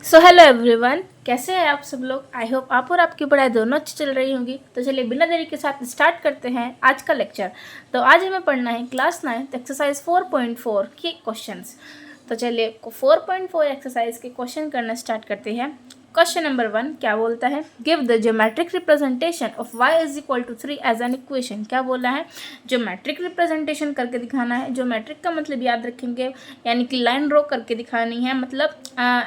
So hello everyone, कैसे हैं आप सब लोग। आई होप आप और आपकी पढ़ाई दोनों अच्छी चल रही होंगी। तो चलिए बिना देरी के साथ स्टार्ट करते हैं आज का लेक्चर। तो आज हमें पढ़ना है क्लास 9 एक्सरसाइज 4.4 के क्वेश्चंस। तो चलिए 4.4 एक्सरसाइज के क्वेश्चन करना स्टार्ट करते हैं। क्वेश्चन नंबर 1 क्या बोलता है, give the geometric representation of y is equal to 3 as an equation. क्या बोला है, ज्योमेट्रिक रिप्रेजेंटेशन करके दिखाना है। ज्योमेट्रिक का मतलब याद रखेंगे, यानी कि लाइन ड्रॉ करके दिखानी है। मतलब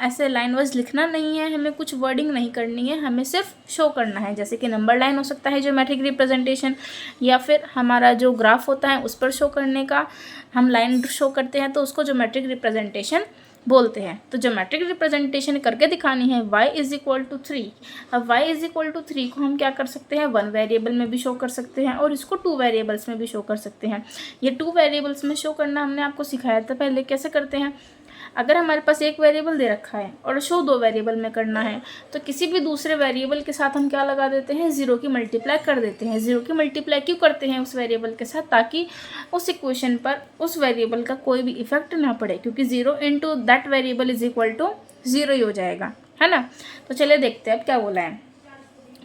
ऐसे लाइन वाइज लिखना नहीं है, हमें कुछ वर्डिंग नहीं करनी है, हमें सिर्फ शो करना है। जैसे कि नंबर लाइन हो सकता है ज्योमेट्रिक रिप्रेजेंटेशन, या फिर हमारा जो ग्राफ होता है उस पर शो करने का हम लाइन शो करते हैं, तो उसको ज्योमेट्रिक रिप्रेजेंटेशन बोलते हैं। तो ज्योमेट्रिक रिप्रेजेंटेशन करके दिखानी है y इज इक्वल टू 3। अब y इज इक्वल टू 3 को हम क्या कर सकते हैं, 1 वेरिएबल में भी शो कर सकते हैं और इसको 2 वेरिएबल्स में भी शो कर सकते हैं। ये 2 वेरिएबल्स में शो करना हमने आपको सिखाया था पहले, कैसे करते हैं। अगर हमारे पास एक वेरिएबल दे रखा है और शो 2 वेरिएबल में करना है, तो किसी भी दूसरे वेरिएबल के साथ हम क्या लगा देते हैं, 0 की मल्टीप्लाई कर देते हैं। 0 की मल्टीप्लाई क्यों करते हैं उस वेरिएबल के साथ, ताकि उस इक्वेशन पर उस वेरिएबल का कोई भी इफेक्ट ना पड़े, क्योंकि 0 into that variable is equal to 0 ही हो जाएगा, है ना। तो चलिए देखते हैं अब क्या बोला है।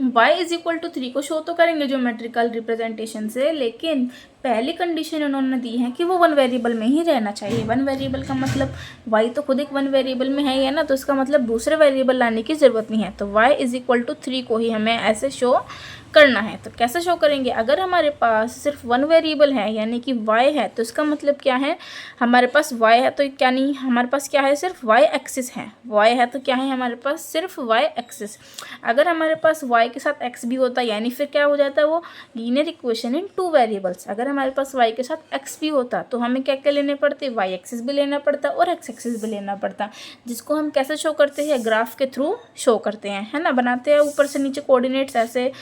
y इज इक्वल टू 3 को शो तो करेंगे ज्योमेट्रिकल रिप्रेजेंटेशन से, लेकिन पहली कंडीशन उन्होंने दी है कि वो 1 वेरिएबल में ही रहना चाहिए। 1 वेरिएबल का मतलब y तो खुद एक 1 वेरिएबल में है ही है ना, तो इसका मतलब दूसरे वेरिएबल लाने की ज़रूरत नहीं है। तो y इज इक्वल टू 3 को ही हमें ऐसे शो करना है। तो कैसे शो करेंगे, अगर हमारे पास सिर्फ 1 वेरिएबल है यानी कि y है, तो इसका मतलब क्या है, हमारे पास y है तो क्या नहीं, हमारे पास क्या है, सिर्फ y एक्सिस है। y है तो क्या है, हमारे पास सिर्फ y एक्सिस। अगर हमारे पास y के साथ x भी होता यानी फिर क्या हो जाता है, वो लीनियर इक्वेशन इन 2 वेरिएबल्स। अगर हमारे पास y के साथ x भी होता तो हमें क्या क्या लेने पड़ते, y एक्सिस भी लेना पड़ता और x एक्सिस भी लेना पड़ता, जिसको हम कैसे शो करते हैं, ग्राफ के थ्रू शो करते हैं, है ना। बनाते हैं ऊपर से नीचे कोऑर्डिनेट्स, ऐसे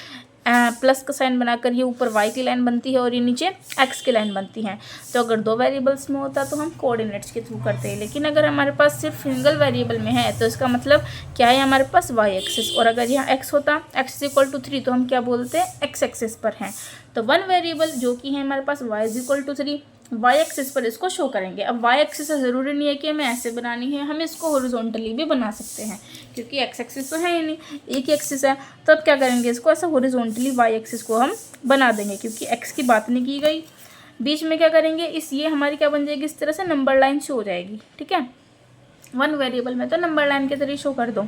प्लस का साइन बनाकर ये ऊपर y की लाइन बनती है और ये नीचे x की लाइन बनती है। तो अगर 2 वेरिएबल्स में होता तो हम कोऑर्डिनेट्स के थ्रू करते हैं, लेकिन अगर हमारे पास सिर्फ सिंगल वेरिएबल में है तो इसका मतलब क्या है, हमारे पास y एक्सिस। और अगर यहाँ x होता, x इक्वल टू 3, तो हम क्या बोलते हैं, x एक्सिस पर हैं। तो 1 वेरिएबल जो कि है हमारे पास y is equal to 3, y axis पर इसको शो करेंगे। अब y एक्सिस से ज़रूरी नहीं है कि हमें ऐसे बनानी है, हम इसको हॉरिजॉन्टली भी बना सकते हैं, क्योंकि x एक्सिस तो है ही नहीं, एक ही एक्सिस है। तो अब क्या करेंगे, इसको ऐसा हॉरिजॉन्टली y एक्सिस को हम बना देंगे, क्योंकि x की बात नहीं की गई। बीच में क्या करेंगे, इस ये हमारी क्या बन जाएगी, इस तरह से नंबर लाइन शो हो जाएगी, ठीक है। 1 वेरिएबल में तो नंबर लाइन के जरिए शो कर दो,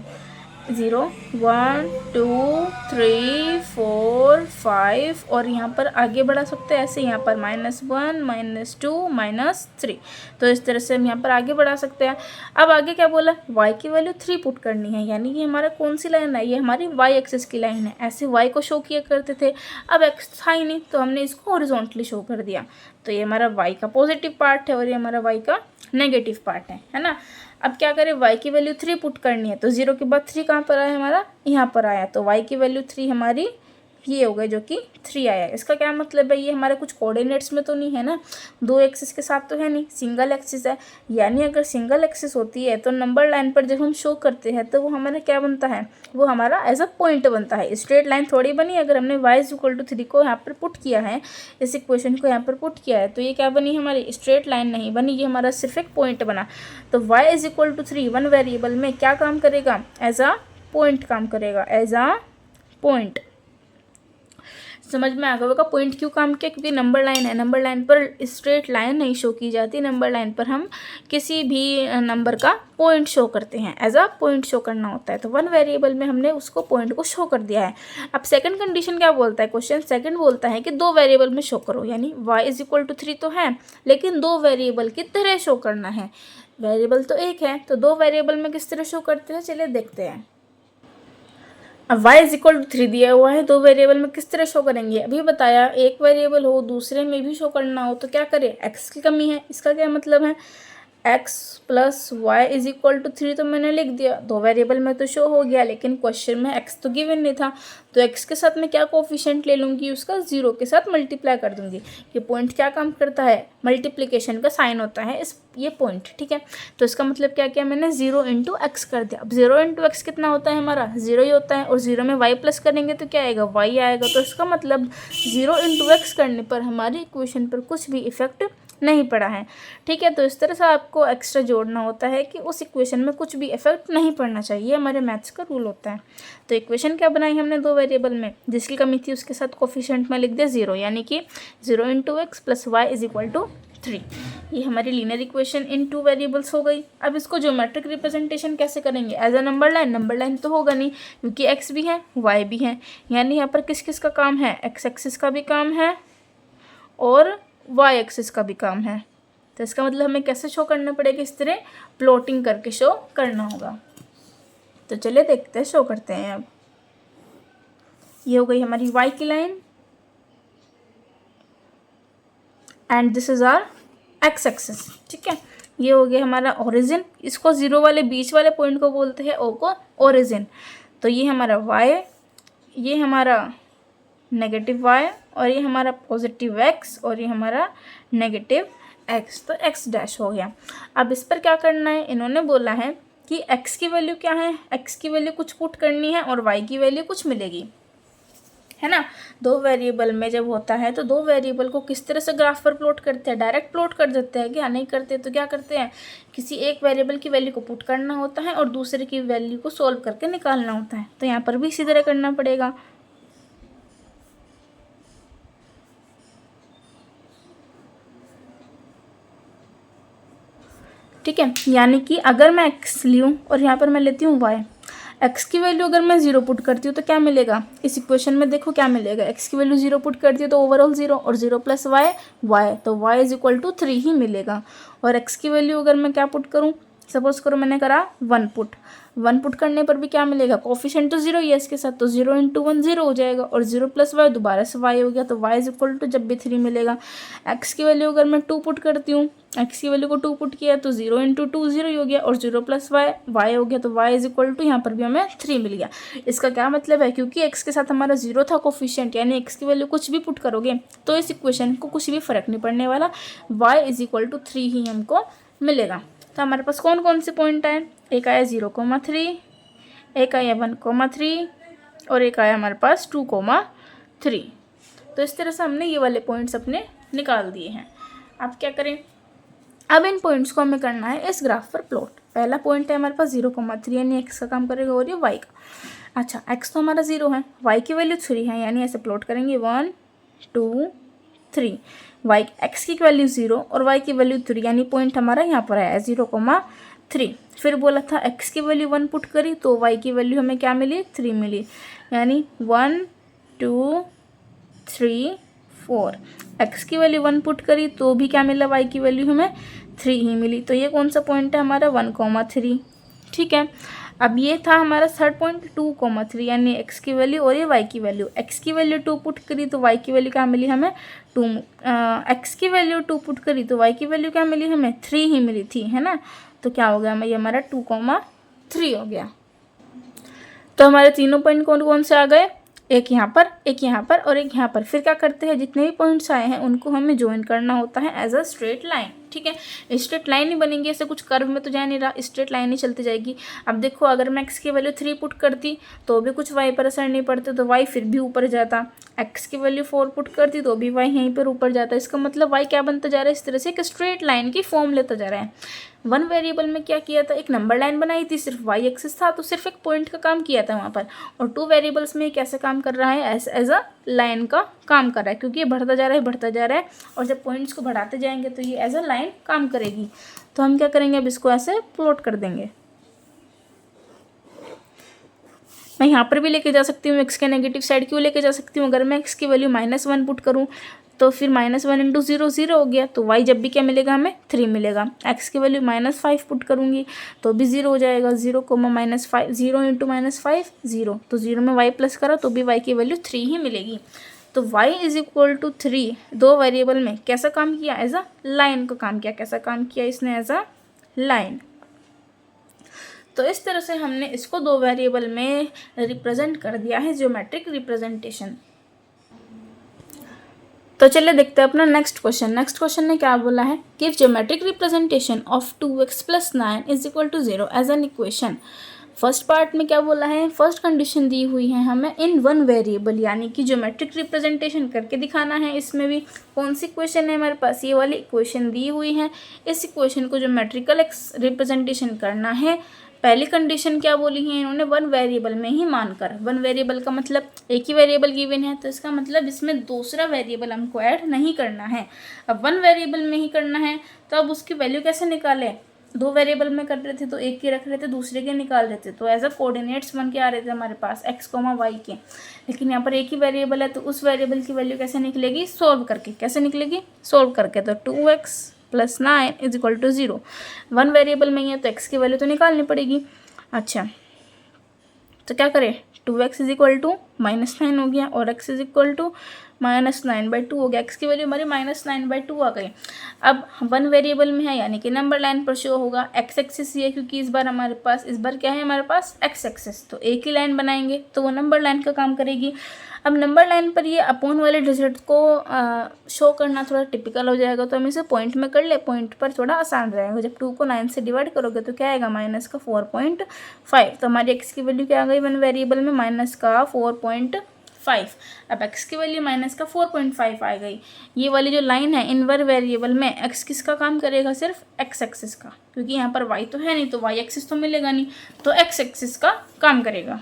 0 1 2 3 4 5, और यहाँ पर आगे बढ़ा सकते हैं ऐसे, यहाँ पर -1 -2 -3। तो इस तरह से हम यहाँ पर आगे बढ़ा सकते हैं। अब आगे क्या बोला, y की वैल्यू 3 पुट करनी है, यानी कि हमारा कौन सी लाइन है, ये हमारी y एक्सिस की लाइन है। ऐसे y को शो किया करते थे, अब x था ही नहीं तो हमने इसको हॉरिजॉन्टली शो कर दिया। तो ये हमारा y का पॉजिटिव पार्ट है और ये हमारा y का नेगेटिव पार्ट है ना। अब क्या करें, y की वैल्यू 3 पुट करनी है, तो 0 के बाद 3 कहाँ पर आया, हमारा यहाँ पर आया। तो y की वैल्यू 3 हमारी ये हो गई, जो कि 3 आया। इसका क्या मतलब है, ये हमारे कुछ कोऑर्डिनेट्स में तो नहीं है ना, 2 एक्सिस के साथ तो है नहीं, सिंगल एक्सिस है। यानी अगर सिंगल एक्सिस होती है तो नंबर लाइन पर जब हम शो करते हैं तो वो हमारा क्या बनता है, वो हमारा एज अ पॉइंट बनता है। स्ट्रेट लाइन थोड़ी बनी, अगर हमने y इज इक्वल टू 3 को यहाँ पर पुट किया है, इस इक्वेशन को यहाँ पर पुट किया है, तो ये क्या बनी, हमारी स्ट्रेट लाइन नहीं बनी, ये हमारा सिर्फ एक पॉइंट बना। तो y is equal to 3 1 variable में क्या काम करेगा, एज अ पॉइंट काम करेगा, एज अ पॉइंट। समझ में आ गया होगा पॉइंट क्यों काम किया, क्योंकि नंबर लाइन है, नंबर लाइन पर स्ट्रेट लाइन नहीं शो की जाती, नंबर लाइन पर हम किसी भी नंबर का पॉइंट शो करते हैं, एज अ पॉइंट शो करना होता है। तो 1 वेरिएबल में हमने उसको पॉइंट को शो कर दिया है। अब सेकंड कंडीशन क्या बोलता है, क्वेश्चन सेकंड बोलता है कि 2 वेरिएबल में शो करो, यानी y इज इक्वल टू 3 तो है, लेकिन 2 वेरिएबल की तरह शो करना है। वेरिएबल तो एक है, तो 2 वेरिएबल में किस तरह शो करते हैं, चलिए देखते हैं। अब y इज इक्वल टू 3 दिया हुआ है, 2 वेरिएबल में किस तरह शो करेंगे, अभी बताया, एक वेरिएबल हो दूसरे में भी शो करना हो तो क्या करें, x की कमी है। इसका क्या मतलब है, x plus y is equal to 3 तो मैंने लिख दिया, 2 वेरिएबल में तो शो हो गया, लेकिन क्वेश्चन में x तो गिवन नहीं था, तो x के साथ मैं क्या कोफिशिएंट ले लूँगी, उसका 0 के साथ मल्टीप्लाई कर दूंगी। ये पॉइंट क्या काम करता है, मल्टीप्लिकेशन का साइन होता है इस ये पॉइंट, ठीक है। तो इसका मतलब क्या किया मैंने, 0 इंटू एक्स कर दिया। अब 0 इंटू एक्स कितना होता है, हमारा 0 ही होता है, और 0 में y प्लस करेंगे तो क्या आएगा, y आएगा। तो इसका मतलब 0 इंटू एक्स करने पर हमारी इक्वेशन पर कुछ भी इफेक्ट नहीं पड़ा है। ठीक है, तो इस तरह से आपको एक्स्ट्रा जोड़ना होता है कि उस इक्वेशन में कुछ भी इफेक्ट नहीं पड़ना चाहिए, हमारे मैथ्स का रूल होता है। तो इक्वेशन क्या बनाई हमने 2 वेरिएबल में, जिसकी कमी थी उसके साथ कोफिशिएंट में लिख दिया 0, यानी कि 0 × x + y = 3। ये हमारी लीनियर इक्वेशन इन 2 वेरिएबल्स हो गई। अब इसको ज्योमेट्रिक रिप्रेजेंटेशन कैसे करेंगे, as a number line. Number line तो होगा नहीं क्योंकि x भी है y भी है, यानी यहाँ पर किस किस का काम है, x एक्सिस का भी काम है और y एक्सिस का भी काम है। तो इसका मतलब हमें कैसे शो करना पड़ेगा, इस तरह प्लॉटिंग करके शो करना होगा। तो चलिए देखते हैं, शो करते हैं। अब ये हो गई हमारी y की line and this is our x axis. ठीक है, ये हो गया हमारा ओरिजिन। इसको 0 वाले बीच वाले पॉइंट को बोलते हैं o को ओरिजिन। तो ये हमारा y, ये हमारा नेगेटिव y और ये हमारा पॉजिटिव x और ये हमारा नेगेटिव x। तो x डैश हो गया। अब इस पर क्या करना है, इन्होंने बोला है कि x की वैल्यू क्या है, x की वैल्यू कुछ पुट करनी है और y की वैल्यू कुछ मिलेगी, है ना। 2 वेरिएबल में जब होता है तो 2 वेरिएबल को किस तरह से ग्राफ पर प्लॉट करते हैं, डायरेक्ट प्लॉट कर देते हैं क्या, नहीं करते। तो क्या करते हैं, किसी एक वेरिएबल की वैल्यू को पुट करना होता है और दूसरे की वैल्यू को सोल्व करके निकालना होता है। तो यहाँ पर भी इसी तरह करना पड़ेगा। ठीक है, यानी कि अगर मैं x लूँ और यहाँ पर मैं लेती हूँ y, x की वैल्यू अगर मैं 0 पुट करती हूँ तो क्या मिलेगा, इस इक्वेशन में देखो क्या मिलेगा, x की वैल्यू 0 पुट करती है तो ओवरऑल 0 और 0 + y, तो y = 3 ही मिलेगा। और x की वैल्यू अगर मैं क्या पुट करूँ, सपोज करो मैंने करा 1 पुट करने पर भी क्या मिलेगा, कोफिशिएंट तो 0 ही है इसके साथ, तो 0 × 1 0 हो जाएगा और 0 + y दोबारा से y हो गया, तो y = जब भी 3 मिलेगा। x की वैल्यू अगर मैं 2 पुट करती हूँ, x की वैल्यू को 2 पुट किया तो 0 × 2 0 ही हो गया और 0 + y हो गया, तो y = यहाँ पर भी हमें 3 मिल गया। इसका क्या मतलब है, क्योंकि x के साथ हमारा 0 था कोफिशिएंट, यानी x की वैल्यू कुछ भी पुट करोगे तो इस इक्वेशन को कुछ भी फर्क नहीं पड़ने वाला, y = 3 ही हमको मिलेगा। तो हमारे पास कौन कौन से पॉइंट आए, एक आया 0,3, एक आया 1,3 और एक आया हमारे पास 2,3। तो इस तरह से हमने ये वाले पॉइंट्स अपने निकाल दिए हैं। अब क्या करें, अब इन पॉइंट्स को हमें करना है इस ग्राफ पर प्लॉट। पहला पॉइंट है हमारे पास 0,3, यानी x का काम करेगा और ये y का। अच्छा, x तो हमारा 0 है, y की वैल्यू 3 है, यानी ऐसे प्लॉट करेंगे 1 2 3। y x की वैल्यू 0 और y की वैल्यू 3, यानी पॉइंट हमारा यहाँ पर आया 0,3। फिर बोला था x की वैल्यू 1 पुट करी तो y की वैल्यू हमें क्या मिली, 3 मिली, यानी 1 2 3 4। x की वैल्यू 1 पुट करी तो भी क्या मिला, y की वैल्यू हमें 3 ही मिली। तो ये कौन सा पॉइंट है हमारा, 1,3। ठीक है, अब ये था हमारा थर्ड पॉइंट 2,3, यानी x की वैल्यू और ये y की वैल्यू। x की वैल्यू 2 पुट करी तो y की वैल्यू क्या मिली हमें, 2। x की वैल्यू 2 पुट करी तो y की वैल्यू क्या मिली हमें, 3 ही मिली थी, है ना। तो क्या हो गया हमें, ये हमारा 2,3 हो गया। तो हमारे तीनों पॉइंट कौन कौन से आ गए, एक यहाँ पर, एक यहाँ पर और एक यहाँ पर। फिर क्या करते हैं, जितने भी पॉइंट्स आए हैं उनको हमें ज्वाइन करना होता है एज अ स्ट्रेट लाइन। ठीक है, स्ट्रेट लाइन ही बनेंगी, ऐसे कुछ कर्व में तो जा नहीं रहा, स्ट्रेट लाइन ही चलती जाएगी। अब देखो, अगर मैं x की वैल्यू 3 पुट करती तो भी कुछ y पर असर नहीं पड़ता, तो y फिर भी ऊपर जाता। x की वैल्यू 4 पुट करती तो भी y यहीं पर ऊपर जाता। इसका मतलब y क्या बनता जा रहा है, इस तरह से एक स्ट्रेट लाइन की फॉर्म लेता जा रहा है। 1 वेरिएबल में क्या किया था, एक नंबर लाइन बनाई थी, सिर्फ y एक्सिस था तो सिर्फ एक पॉइंट का काम किया था वहाँ पर। और 2 वेरिएबल्स में कैसे काम कर रहा है, एज अ लाइन का काम कर रहा है, क्योंकि ये बढ़ता जा रहा है बढ़ता जा रहा है, और जब पॉइंट्स को बढ़ाते जाएंगे तो ये एज अ लाइन काम करेगी। तो हम क्या करेंगे, अब इसको ऐसे प्लॉट कर देंगे। मैं यहाँ पर भी लेके जा सकती हूँ, x के नेगेटिव साइड क्यों लेके जा सकती हूँ, अगर मैं x की वैल्यू -1 पुट करूँ तो फिर -1 × 0 0 हो गया, तो y जब भी क्या मिलेगा हमें, 3 मिलेगा। x की वैल्यू -5 पुट करूँगी तो भी 0 हो जाएगा, 0, -5 0 × -5 0, तो 0 में y प्लस करा तो भी y की वैल्यू 3 ही मिलेगी। तो y = 3 2 वेरिएबल में कैसा काम किया, एज अ लाइन का काम किया। कैसा काम किया इसने, एज अ लाइन। तो इस तरह से हमने इसको 2 वेरिएबल में रिप्रेजेंट कर दिया है, ज्योमेट्रिक रिप्रेजेंटेशन। तो चलिए देखते हैं अपना नेक्स्ट क्वेश्चन। नेक्स्ट क्वेश्चन ने क्या बोला है, give geometric representation of 2x + 9 = 0 as an equation first part में क्या बोला है, फर्स्ट कंडीशन दी हुई है हमें इन वन वेरिएबल, यानी कि ज्योमेट्रिक रिप्रेजेंटेशन करके दिखाना है। इसमें भी कौन सी इक्वेशन है हमारे पास, ये वाली इक्वेशन दी हुई है। इस इक्वेशन को ज्योमेट्रिकल रिप्रेजेंटेशन करना है। पहली कंडीशन क्या बोली है इन्होंने, वन वेरिएबल में ही मानकर। वन वेरिएबल का मतलब एक ही वेरिएबल गिवन है, तो इसका मतलब इसमें दूसरा वेरिएबल हमको ऐड नहीं करना है। अब वन वेरिएबल में ही करना है, तो अब उसकी वैल्यू कैसे निकालें, दो वेरिएबल में कर रहे थे तो एक के रख रहे थे, दूसरे के निकाल रहे थे, तो एज अ कोऑर्डिनेट्स बन के आ रहे थे हमारे पास x, y के। लेकिन यहाँ पर एक ही वेरिएबल है, तो उस वेरिएबल की वैल्यू कैसे निकलेगी, सोल्व करके। कैसे निकलेगी, सोल्व करके। तो 2x + 9 = 0। वन वेरिएबल में ही है तो x की वैल्यू तो निकालनी पड़ेगी। अच्छा, तो क्या करें, 2x = -9 हो गया और x = -9/2 हो गया। x की वैल्यू हमारी -9/2 आ गई। अब वन वेरिएबल में है यानी कि नंबर लाइन पर शो होगा। x एक्सिस ये, क्योंकि इस बार क्या है हमारे पास, x एक्सिस, तो एक ही लाइन बनाएंगे तो वो नंबर लाइन का काम करेगी। अब नंबर लाइन पर ये अपोन वाले डिजिट को शो करना थोड़ा टिपिकल हो जाएगा, तो हम इसे पॉइंट में कर ले, पॉइंट पर थोड़ा आसान रहेगा। जब 2 को 9 से डिवाइड करोगे तो क्या आएगा, -4.5। तो हमारी x की वैल्यू क्या आ गई वन वेरिएबल में, -4.5। अब x की वैल्यू -4.5 आ गई। ये वाली जो लाइन है इन वन वेरिएबल में x किसका काम करेगा, सिर्फ x एक्सिस का, क्योंकि यहाँ पर y तो है नहीं, तो y एक्सिस तो मिलेगा नहीं, तो x एक्सिस का काम करेगा।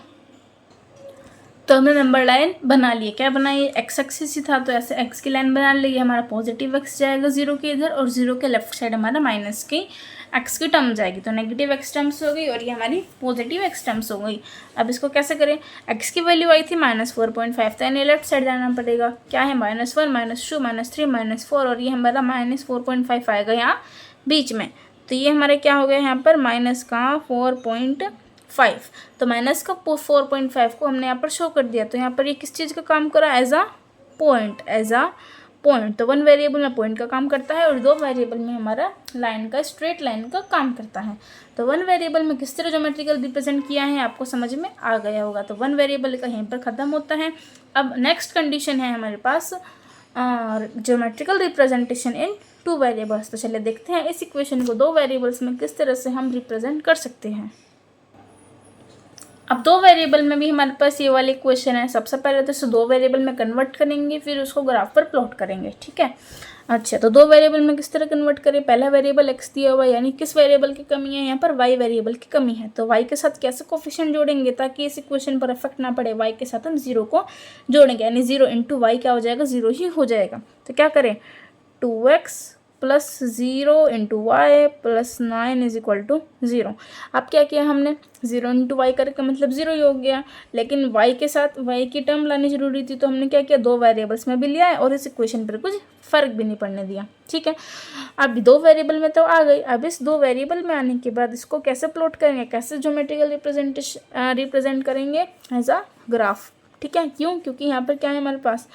तो हमने नंबर लाइन बना ली। क्या बनाई, एक्स एक्सिस ही था तो ऐसे एक्स की लाइन बना ली। हमारा पॉजिटिव एक्स जाएगा 0 के इधर, और 0 के लेफ्ट साइड हमारा माइनस की एक्स की टर्म जाएगी, तो नेगेटिव एक्स टर्म्स हो गई और ये हमारी पॉजिटिव एक्स टर्म्स हो गई। अब इसको कैसे करें, एक्स की वैल्यू आई थी -4.5, तो यानी लेफ्ट साइड जाना पड़ेगा। क्या है, -1 -2 -3 -4, और ये हमारा -4.5 आएगा यहाँ बीच में। तो ये हमारे क्या हो गया यहाँ पर, -4.5। तो माइनस का 4.5 को हमने यहाँ पर शो कर दिया। तो यहाँ पर ये किस चीज़ का काम करा, एज अ पॉइंट। तो वन वेरिएबल में पॉइंट का काम करता है और दो वेरिएबल में हमारा लाइन का, स्ट्रेट लाइन का काम करता है। तो वन वेरिएबल में किस तरह ज्योमेट्रिकल रिप्रेजेंट किया है आपको समझ में आ गया होगा। तो वन वेरिएबल का यहीं पर ख़त्म होता है। अब नेक्स्ट कंडीशन है हमारे पास ज्योमेट्रिकल रिप्रेजेंटेशन इन 2 वेरिएबल्स। तो चलिए देखते हैं इस इक्वेशन को 2 वेरिएबल्स में किस तरह से हम रिप्रेजेंट कर सकते हैं। अब 2 वेरिएबल में भी हमारे पास ये वाली इक्वेशन है। सबसे पहले तो इसे 2 वेरिएबल में कन्वर्ट करेंगे, फिर उसको ग्राफ पर प्लॉट करेंगे, ठीक है। अच्छा, तो 2 वेरिएबल में किस तरह कन्वर्ट करें, पहला वेरिएबल x दिया हुआ है, यानी किस वेरिएबल की कमी है, यहाँ पर y वेरिएबल की कमी है। तो y के साथ कैसे कोफिशिएंट जोड़ेंगे ताकि इस इक्वेशन पर इफेक्ट ना पड़े, y के साथ हम 0 को जोड़ेंगे, यानी 0 × y क्या हो जाएगा, 0 ही हो जाएगा। तो क्या करें, 2x + 0 × y + 9 = 0। अब क्या किया हमने, 0 × y करके मतलब 0 ही हो गया, लेकिन y के साथ y की टर्म लानी जरूरी थी, तो हमने क्या किया, 2 वेरिएबल्स में भी लिया है और इस इक्वेशन पर कुछ फ़र्क भी नहीं पड़ने दिया, ठीक है। अब 2 वेरिएबल में तो आ गई। अब इस 2 वेरिएबल में आने के बाद इसको कैसे प्लॉट करेंगे, कैसे ज्योमेट्रिकल रिप्रेजेंट करेंगे, एज अ ग्राफ, ठीक है। क्यों, क्योंकि यहाँ पर क्या है हमारे पास,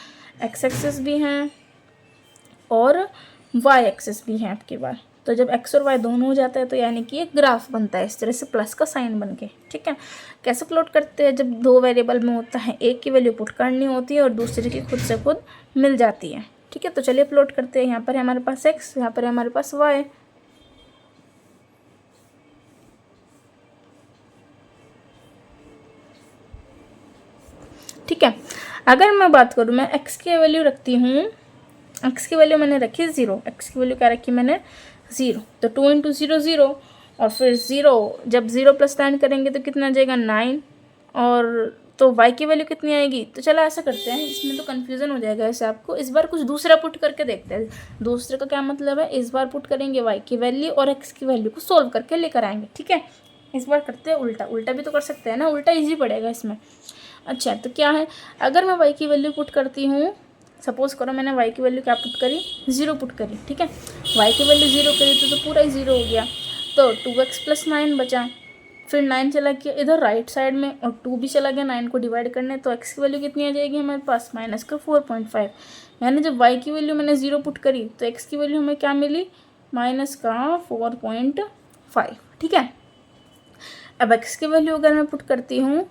एक्स एक्सिस भी हैं और वाई एक्सिस भी है आपके पास। तो जब एक्स और वाई दोनों हो जाता है तो यानी कि एक ग्राफ बनता है इस तरह से प्लस का साइन बन के, ठीक है। कैसे प्लॉट करते हैं, जब 2 वेरिएबल में होता है, एक की वैल्यू पुट करनी होती है और दूसरे की खुद से खुद मिल जाती है, ठीक है। तो चलिए प्लॉट करते हैं। यहाँ पर है हमारे पास एक्स, यहाँ पर है हमारे पास वाई। ठीक है, अगर मैं बात करूँ, मैं एक्स की वैल्यू रखती हूँ, एक्स की वैल्यू मैंने रखी 0, एक्स की वैल्यू क्या रखी मैंने 0, तो 2 × 0 0, और फिर 0, जब 0 + 9 करेंगे तो कितना आ जाएगा 9, और तो y की वैल्यू कितनी आएगी। तो चलो ऐसा करते हैं, इसमें तो कन्फ्यूज़न हो जाएगा ऐसे आपको। इस बार कुछ दूसरा पुट करके देखते हैं। दूसरे का क्या मतलब है, इस बार पुट करेंगे y की वैल्यू और x की वैल्यू को सोल्व करके लेकर आएंगे, ठीक है। इस बार करते हैं उल्टा, उल्टा भी तो कर सकते हैं ना, उल्टा ईजी पड़ेगा इसमें। अच्छा, तो क्या है, अगर मैं y की वैल्यू पुट करती हूँ, सपोज़ करो मैंने y की वैल्यू क्या पुट करी, 0 पुट करी, ठीक है। y की वैल्यू 0 करी तो पूरा ही 0 हो गया। तो 2x + 9 बचा, फिर 9 चला गया इधर राइट साइड में और 2 भी चला गया 9 को डिवाइड करने, तो x की वैल्यू कितनी आ जाएगी हमारे पास, -4.5। यानी जब y की वैल्यू मैंने 0 पुट करी तो x की वैल्यू हमें क्या मिली, -4.5, ठीक है। अब x की वैल्यू अगर मैं पुट करती हूँ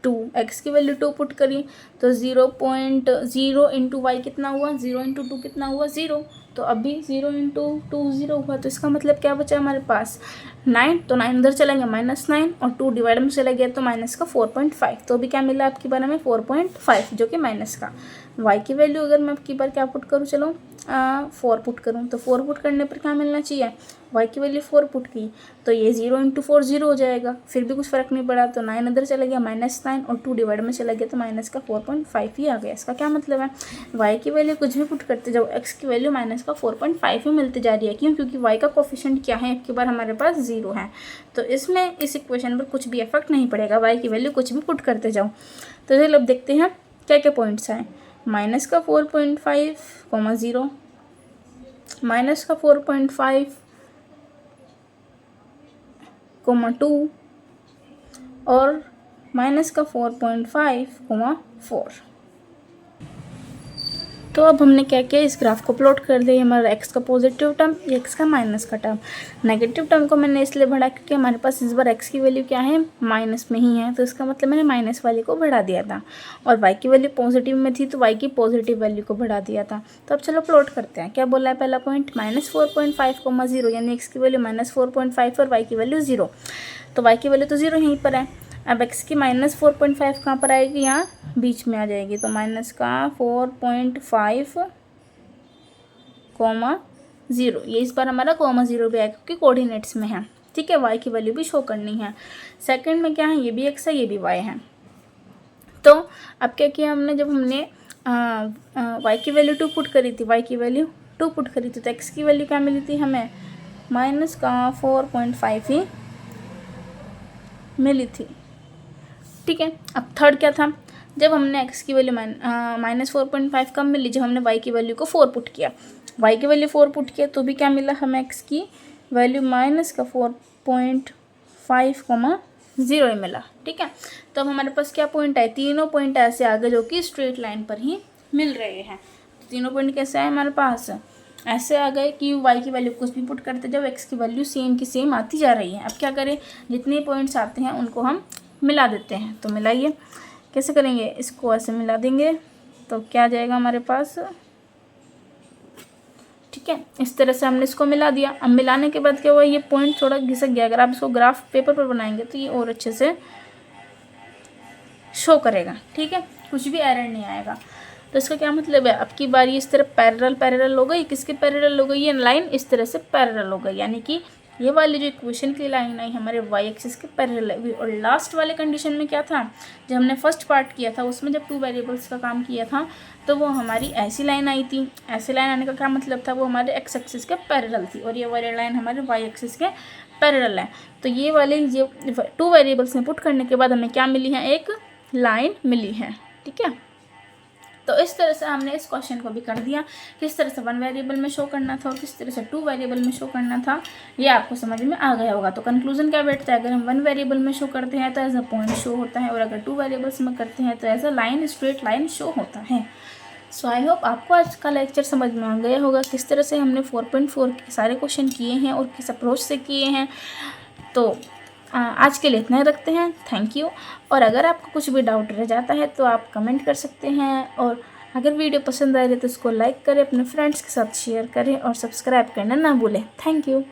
2, x की वैल्यू 2 पुट करी तो 0.0 × y कितना हुआ, 0 × 2 कितना हुआ 0, तो अभी 0 इंटू 2 0 हुआ, तो इसका मतलब क्या बचा हमारे पास 9, तो 9 इधर चला गया -9 और 2 डिवाइड में चला गया तो माइनस का 4.5, तो अभी क्या मिला आपकी बार हमें 4.5 जो कि माइनस का। y की वैल्यू अगर मैं आपकी बार क्या पुट करूँ, चलो 4 पुट करूँ, तो 4 पुट करने पर क्या मिलना चाहिए, y की वैल्यू 4 पुट की, तो ये 0 इंटू 4 0 हो जाएगा, फिर भी कुछ फ़र्क नहीं पड़ा, तो 9 इधर चला गया -9 और 2 डिवाइड में चला गया तो माइनस का 4.5 ही आ गया। इसका क्या मतलब है, y की वैल्यू कुछ भी पुट करते जाओ, x की वैल्यू माइनस का 4.5 ही मिलती जा रही है। क्यों, क्योंकि y का कोफिशिएंट क्या है, एक बार हमारे पास 0 है, तो इसमें इस इक्वेशन पर कुछ भी इफेक्ट नहीं पड़ेगा, y की वैल्यू कुछ भी पुट करते जाओ। तो चलो अब देखते हैं क्या क्या पॉइंट्स हैं, माइनस का 4.5, 0, माइनस का 4.5, 2 और माइनस का 4.5, 4। तो अब हमने क्या किया, इस ग्राफ को प्लॉट कर दिया। हमारा x का पॉजिटिव टर्म, ये x का माइनस का टर्म। नेगेटिव टर्म को मैंने इसलिए बढ़ा क्योंकि हमारे पास इस बार x की वैल्यू क्या है, माइनस में ही है, तो इसका मतलब मैंने माइनस वाले को बढ़ा दिया था, और y की वैल्यू पॉजिटिव में थी तो y की पॉजिटिव वैल्यू को बढ़ा दिया था। तो अब चलो प्लॉट करते हैं, क्या बोला है पहला पॉइंट, -4.5, 0, यानी x की वैल्यू -4.5 और y की वैल्यू 0, तो y की वैल्यू तो 0 यहीं पर है। अब x की -4.5 कहाँ पर आएगी, यहाँ बीच में आ जाएगी, तो माइनस का 4.5, 0, ये इस बार हमारा 0 भी आएगा क्योंकि कोऑर्डिनेट्स में है। ठीक है, y की वैल्यू भी शो करनी है। सेकंड में क्या है, ये भी x है, ये भी y है। तो अब क्या किया हमने, जब हमने y की वैल्यू 2 पुट करी थी, y की वैल्यू 2 पुट करी थी, तो x की वैल्यू क्या मिली थी हमें, माइनस का 4.5 ही मिली थी। ठीक है, अब थर्ड क्या था, जब हमने x की वैल्यू -4.5 कम मिली, जब हमने y की वैल्यू को 4 पुट किया, y की वैल्यू 4 पुट किया तो भी क्या मिला हमें, x की वैल्यू माइनस का 4.5, 0 ही मिला। ठीक है, तो अब हमारे पास क्या पॉइंट है, तीनों पॉइंट ऐसे आ गए जो कि स्ट्रेट लाइन पर ही मिल रहे हैं। तो तीनों पॉइंट कैसे आए हमारे पास, ऐसे आ गए कि y की वैल्यू कुछ भी पुट करते जब x की वैल्यू सेम की सेम आती जा रही है। अब क्या करें, जितने पॉइंट्स आते हैं उनको हम मिला देते हैं, तो मिलाइए, कैसे करेंगे, इसको ऐसे मिला देंगे तो क्या जाएगा हमारे पास। ठीक है, इस तरह से हमने इसको मिला दिया। अब मिलाने के बाद क्या हुआ, ये पॉइंट थोड़ा घिसक गया, अगर आप इसको ग्राफ पेपर पर बनाएंगे तो ये और अच्छे से शो करेगा। ठीक है, कुछ भी एरर नहीं आएगा। तो इसका क्या मतलब है, अब की बारी इस तरह पैरेलल हो गई, किसके पैरेलल हो गई, ये लाइन इस तरह से पैरेलल हो गई, यानी कि ये वाली जो इक्वेशन की लाइन आई हमारे वाई एक्सिस के पैरेलल है। और लास्ट वाले कंडीशन में क्या था, जब हमने फर्स्ट पार्ट किया था उसमें जब 2 वेरिएबल्स का काम किया था तो वो हमारी ऐसी लाइन आई थी। ऐसी लाइन आने का क्या मतलब था, वो हमारे एक्स एक्सिस के पैरेलल थी, और ये वाली लाइन हमारे वाई एक्सिस के पैरेलल है। तो ये वाले जो 2 वेरिएबल्स में पुट करने के बाद हमें क्या मिली है, एक लाइन मिली है। ठीक है, तो इस तरह से हमने इस क्वेश्चन को भी कर दिया, किस तरह से 1 वेरिएबल में शो करना था और किस तरह से 2 वेरिएबल में शो करना था, ये आपको समझ में आ गया होगा। तो कंक्लूजन क्या बैठता है, अगर हम 1 वेरिएबल में शो करते हैं तो एज अ पॉइंट शो होता है, और अगर 2 वेरिएबल्स में करते हैं तो as a line, straight line show होता है। सो आई होप आपको आज का लेक्चर समझ में आ गया होगा, किस तरह से हमने 4.4 के सारे क्वेश्चन किए हैं और किस अप्रोच से किए हैं। तो आज के लिए इतना ही रखते हैं, थैंक यू। और अगर आपको कुछ भी डाउट रह जाता है तो आप कमेंट कर सकते हैं, और अगर वीडियो पसंद आ रही है तो इसको लाइक करें, अपने फ्रेंड्स के साथ शेयर करें और सब्सक्राइब करना ना भूलें। Thank you.